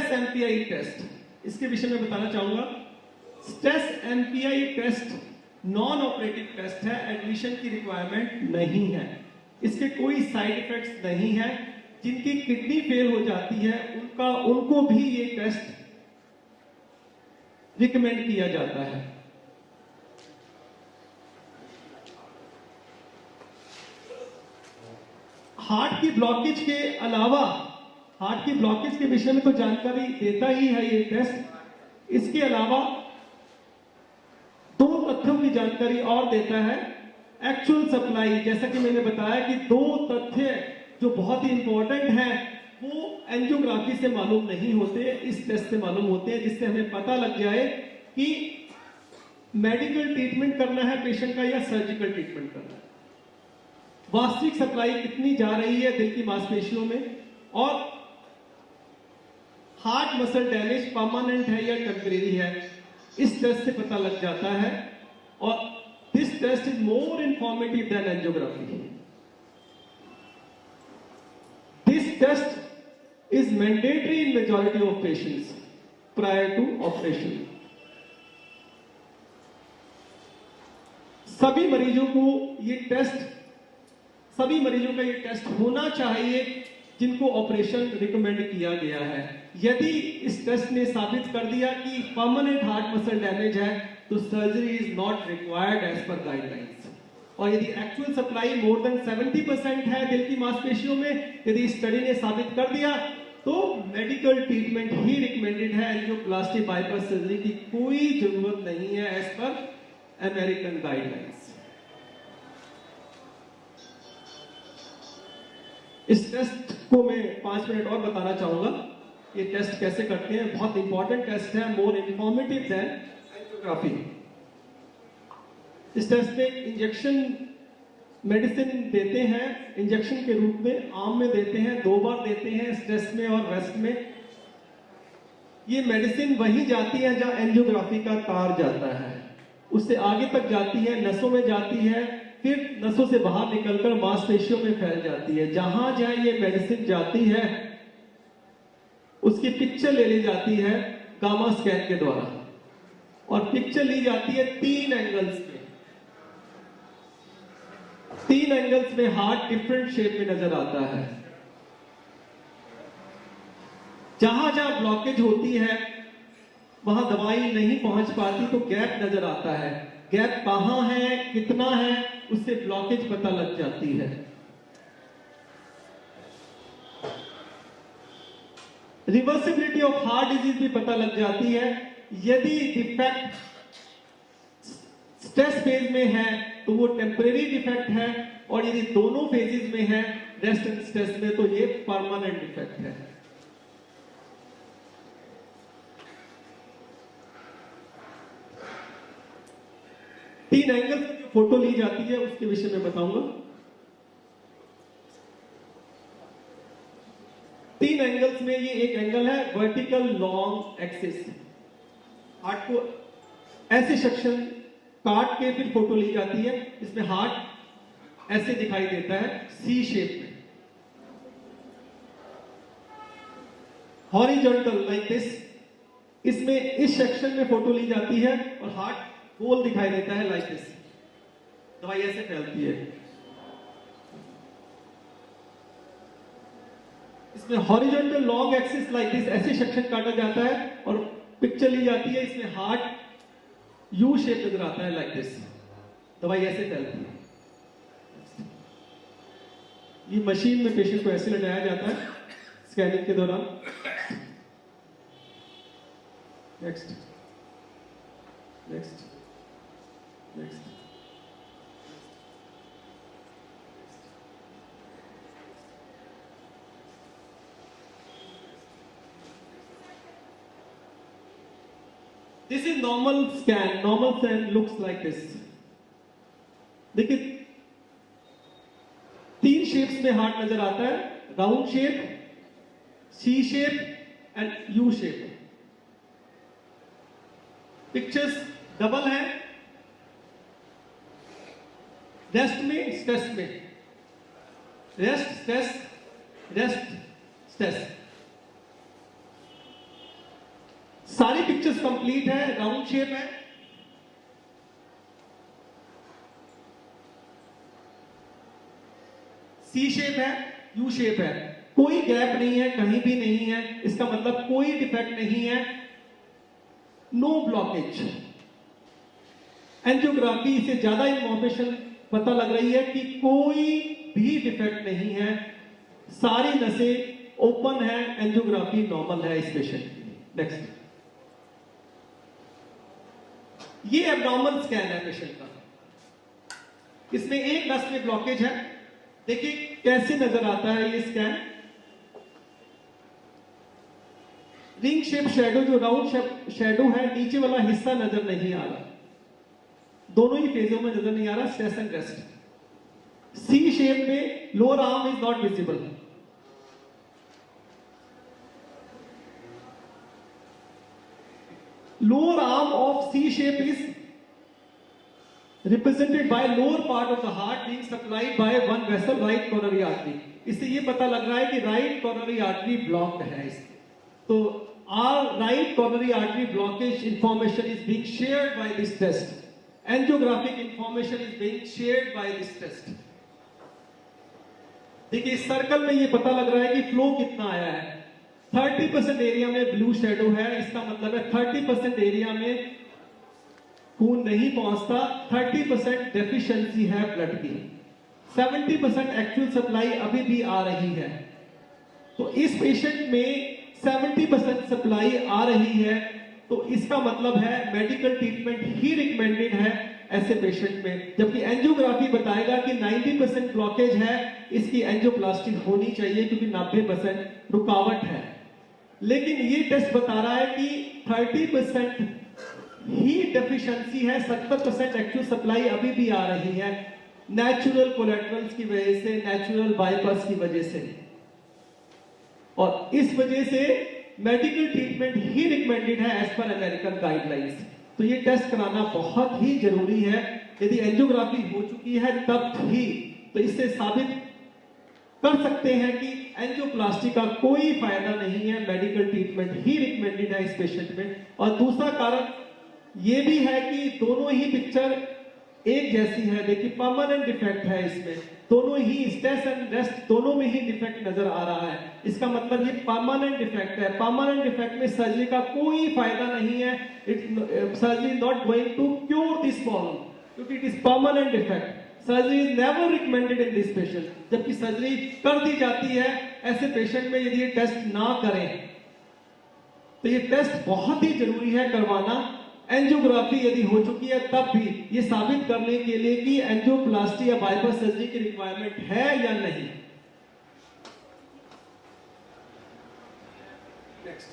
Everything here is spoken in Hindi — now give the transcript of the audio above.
स्ट्रेस एमपीआई टेस्ट, इसके विषय में बताना चाहूंगा। Stress MPI test non operative test है, एडमिशन की रिक्वायरमेंट नहीं है, इसके कोई साइड इफेक्ट्स नहीं है। जिनकी किडनी फेल हो जाती है उनको भी ये टेस्ट रिकमेंड किया जाता है। हार्ट की ब्लॉकेज के अलावा, हार्ट की ब्लॉकेज के विषय में तो जानकारी देता ही है ये टेस्ट, इसके अलावा दो तथ्यों की जानकारी और देता है। एक्चुअल सप्लाई, जैसा कि मैंने बताया कि दो तथ्य जो बहुत ही इंपॉर्टेंट हैं वो एंजियोग्राफी से मालूम नहीं होते, इस टेस्ट से मालूम होते हैं, जिससे हमें पता लग जाए कि मेडिकल ट्रीटमेंट करना है पेशेंट का या सर्जिकल ट्रीटमेंट करना है, वास्तविक सप्लाई कितनी जा रही है दिल की मांसपेशियों में, और हार्ट मसल डैमेज परमानेंट है या टेम्परेरी है, इस टेस्ट से पता लग जाता है। और this test is more informative than angiography. This test is mandatory in majority of patients prior to operation. सभी मरीजों का ये टेस्ट होना चाहिए जिनको ऑपरेशन रिकमेंड किया गया है। यदि इस टेस्ट ने साबित कर दिया कि परमानेंट हार्ट मसल डैमेज है तो surgery is not required as per guidelines. और यदि एक्चुअल सप्लाई मोर देन 70% है दिल की मांसपेशियों में, यदि स्टडी ने साबित कर दिया तो मेडिकल ट्रीटमेंट ही रिकमेंडेड है, एंजियोप्लास्टी बाईपास सर्जरी की कोई जरूरत नहीं है एज पर अमेरिकन गाइडलाइंस। इस टेस्ट को मैं 5 मिनट और बताना चाहूंगा। ये टेस्ट कैसे करते हैं, बहुत इंपॉर्टेंट टेस्ट है, मोर इंफॉर्मेटिव देन एंजियोग्राफी। इस टेस्ट में इंजेक्शन मेडिसिन देते हैं, इंजेक्शन के रूप में आर्म में देते हैं, 2 बार देते हैं, स्ट्रेस में और रेस्ट में। ये मेडिसिन वहीं जाती है जहां एंजियोग्राफी का तार जाता है, उससे आगे तक जाती है, नसों में जाती है, फिर नसों से बाहर निकलकर मांसपेशियों में फैल जाती है। जहां जहां ये मेडिसिन जाती है उसकी पिक्चर ले ली जाती है गामा स्कैन के द्वारा, और पिक्चर ली जाती है 3 एंगल्स में। 3 एंगल्स में हार्ट डिफरेंट शेप में नजर आता है। जहां जहां ब्लॉकेज होती है वहां दवाई नहीं पहुंच पाती तो गैप नजर आता है। गैप कहां है, कितना है, उससे ब्लॉकेज पता लग जाती है। रिवर्सिबिलिटी ऑफ हार्ट डिजीज भी पता लग जाती है। यदि डिफेक्ट स्ट्रेस फेज में है तो वो टेम्परेरी डिफेक्ट है, और यदि दोनों फेजेस में है, रेस्ट एंड स्ट्रेस में, तो ये परमानेंट डिफेक्ट है। तीन एंगल से जो फोटो ली जाती है उसके विषय में बताऊंगा। 3 एंगल्स में ये एक एंगल है वर्टिकल लॉन्ग एक्सिस। हार्ट को ऐसे सेक्शन काट के फिर फोटो ली जाती है। इसमें हार्ट ऐसे दिखाई देता है सी शेप में, हॉरिजॉन्टल लाइक दिस। इसमें इस सेक्शन में फोटो ली जाती है और हार्ट गोल दिखाई देता है लाइक दिस। दवाई ऐसे फैलती है। इसमें horizontal long axis like this, ऐसे सेक्शन काटा जाता है और पिक्चर ली जाती है। इसमें हार्ट यू शेप नजर आता है लाइक दिस। दवाई ऐसे फैलती है। ये मशीन में पेशेंट को ऐसे लटाया जाता है स्कैनिंग के दौरान। Next next next. This is normal scan. Normal scan looks like this. देखिए 3 शेप्स में हार्ट नजर आता है, round shape, C shape and U shape. Pictures double है, रेस्ट में, स्ट्रेस में, रेस्ट स्ट्रेस, रेस्ट स्ट्रेस। सारी पिक्चर्स कंप्लीट है, राउंड शेप है, सी शेप है, यू शेप है, कोई गैप नहीं है, कहीं भी नहीं है, इसका मतलब कोई डिफेक्ट नहीं है, नो ब्लॉकेज। एंजियोग्राफी से ज्यादा इंफॉर्मेशन पता लग रही है कि कोई भी डिफेक्ट नहीं है, सारी नसें ओपन है, एंजियोग्राफी नॉर्मल है इस पेशेंट के लिए। नेक्स्ट, ये एब्नॉर्मल स्कैन है पेशेंट का, इसमें एक नस में ब्लॉकेज है। देखिए कैसे नजर आता है ये स्कैन, रिंग शेप शैडो, जो राउंड शेप शैडो है, नीचे वाला हिस्सा नजर नहीं आ रहा, दोनों ही फेजों में नजर नहीं आ रहा, stress and rest. C shape में lower arm is not visible, lower arm of C shape is represented by lower part of the heart being supplied by one vessel, right coronary artery। इससे ये पता लग रहा है कि right coronary artery blocked है इसमें। तो our right coronary artery blockage information is being shared by this test, angiographic information is being shared by this test। देखिए इस सर्कल में ये पता लग रहा है कि फ्लो कितना आया है, 30% एरिया में ब्लू शेडो है, इसका मतलब है 30% एरिया में खून नहीं पहुंचता, 30% डेफिशिएंसी है ब्लड की, 70% एक्चुअल सप्लाई अभी भी आ रही है। तो इस पेशेंट में 70% सप्लाई आ रही है, तो इसका मतलब है मेडिकल ट्रीटमेंट ही रिकमेंडेड है ऐसे पेशेंट में। जबकि एंजियोग्राफी बताएगा कि 90% ब्लॉकेज है, इसकी एंजियोप्लास्टी होनी चाहिए क्योंकि 90% रुकावट है। लेकिन ये टेस्ट बता रहा है कि 30% ही डेफिशिएंसी है, 70% एक्चुअल सप्लाई अभी भी आ रही है, नेचुरल कोलेटरल्स की वजह से, नेचुरल बाईपास की वजह से। और इस वजह से मेडिकल ट्रीटमेंट ही रिकमेंडेड है एज पर अमेरिकन गाइडलाइंस। तो ये टेस्ट कराना बहुत ही जरूरी है, यदि एंजियोग्राफी हो चुकी है तब ही। तो इससे साबित कर सकते हैं कि एंजियोप्लास्टी का कोई फायदा नहीं है, मेडिकल ट्रीटमेंट ही रिकमेंडेड है इस पेशेंट में। और दूसरा कारण यह भी है कि दोनों ही पिक्चर एक जैसी है। देखिए परमानेंट डिफेक्ट है इसमें, दोनों ही स्ट्रेस एंड रेस्ट दोनों में ही डिफेक्ट नजर आ रहा है। इसका मतलब ये परमानेंट डिफेक्ट है। परमानेंट डिफेक्ट में सर्जरी का कोई फायदा नहीं है, surgery is not going to cure this problem क्योंकि it is permanent defect. Surgery is never recommended in this patient. जबकि सर्जरी कर दी जाती है ऐसे पेशेंट में यदि ये टेस्ट ना करें, तो ये टेस्ट बहुत ही जरूरी है करवाना। एंजियोग्राफी यदि हो चुकी है तब भी ये साबित करने के लिए कि एंजियोप्लास्टी या बाईपास सर्जरी की रिक्वायरमेंट है या नहीं। नेक्स्ट,